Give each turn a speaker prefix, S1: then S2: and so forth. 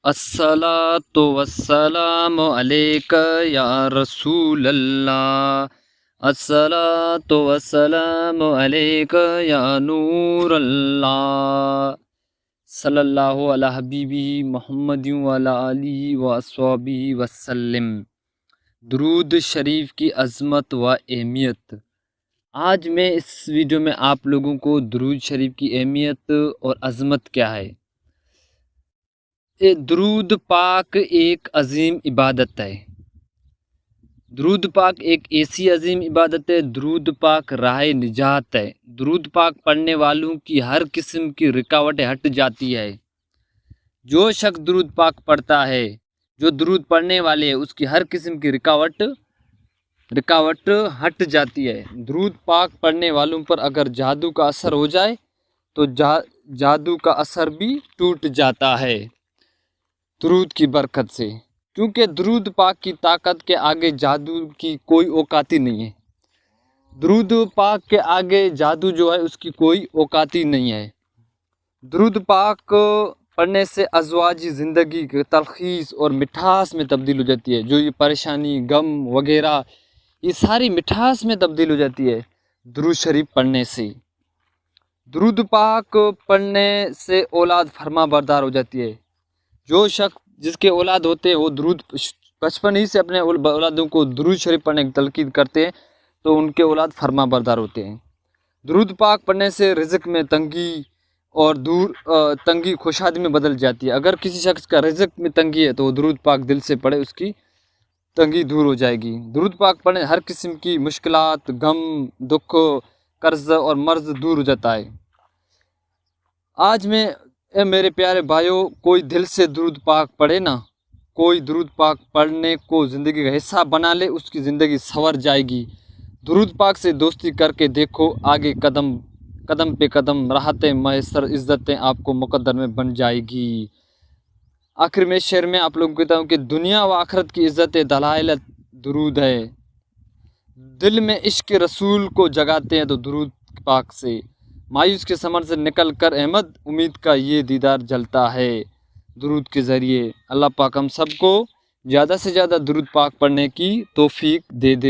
S1: الصلاۃ والسلام علیک یا رسول اللہ، الصلاۃ والسلام علیک یا نور اللہ، صلی اللہ علی حبیبی محمد وعلی آلہ واصحابہ وسلم۔ درود شریف کی عظمت و اہمیت۔ آج میں اس ویڈیو میں آپ لوگوں کو درود شریف کی اہمیت اور عظمت کیا ہے۔ درود پاک ایک عظیم عبادت ہے۔ درود پاک ایک ایسی عظیم عبادت ہے، درود پاک راہ نجات ہے۔ درود پاک پڑھنے والوں کی ہر قسم کی رکاوٹیں ہٹ جاتی ہے۔ جو شخص درود پاک پڑھتا ہے، جو درود پڑھنے والے ہیں، اس کی ہر قسم کی رکاوٹ ہٹ جاتی ہے۔ درود پاک پڑھنے والوں پر اگر جادو کا اثر ہو جائے تو جادو کا اثر بھی ٹوٹ جاتا ہے درود کی برکت سے، کیونکہ درود پاک کی طاقت کے آگے جادو کی کوئی اوقات ہی نہیں ہے۔ درود پاک کے آگے جادو جو ہے اس کی کوئی اوقات ہی نہیں ہے۔ درود پاک پڑھنے سے ازواجی زندگی کی تلخیص اور مٹھاس میں تبدیل ہو جاتی ہے۔ جو یہ پریشانی، غم وغیرہ، یہ ساری مٹھاس میں تبدیل ہو جاتی ہے درود شریف پڑھنے سے۔ درود پاک پڑھنے سے اولاد فرما بردار ہو جاتی ہے۔ جو شخص جس کے اولاد ہوتے ہیں وہ درود بچپن ہی سے اپنے اولادوں کو درود شریف پڑھنے کی تلقین کرتے ہیں تو ان کے اولاد فرما بردار ہوتے ہیں۔ درود پاک پڑھنے سے رزق میں تنگی اور تنگی خوشحالی میں بدل جاتی ہے۔ اگر کسی شخص کا رزق میں تنگی ہے تو وہ درود پاک دل سے پڑھے، اس کی تنگی دور ہو جائے گی۔ درود پاک پڑھنے ہر قسم کی مشکلات، غم، دکھ، قرض اور مرض دور ہو جاتا ہے۔ آج میں میرے پیارے بھائیوں، کوئی دل سے درود پاک پڑھے نا، کوئی درود پاک پڑھنے کو زندگی کا حصہ بنا لے، اس کی زندگی سنور جائے گی۔ درود پاک سے دوستی کر کے دیکھو، آگے قدم پہ قدم راحتیں میسر، عزتیں آپ کو مقدر میں بن جائے گی۔ آخر میں شعر میں آپ لوگوں کو کہتا ہوں کہ دنیا و آخرت کی عزت دلائل درود ہے۔ دل میں عشق رسول کو جگاتے ہیں تو درود پاک سے، مایوس کے سمر سے نکل کر احمد امید کا یہ دیدار جلتا ہے۔ درود کے ذریعے اللہ پاک ہم سب کو زیادہ سے زیادہ درود پاک پڑھنے کی توفیق دے دے۔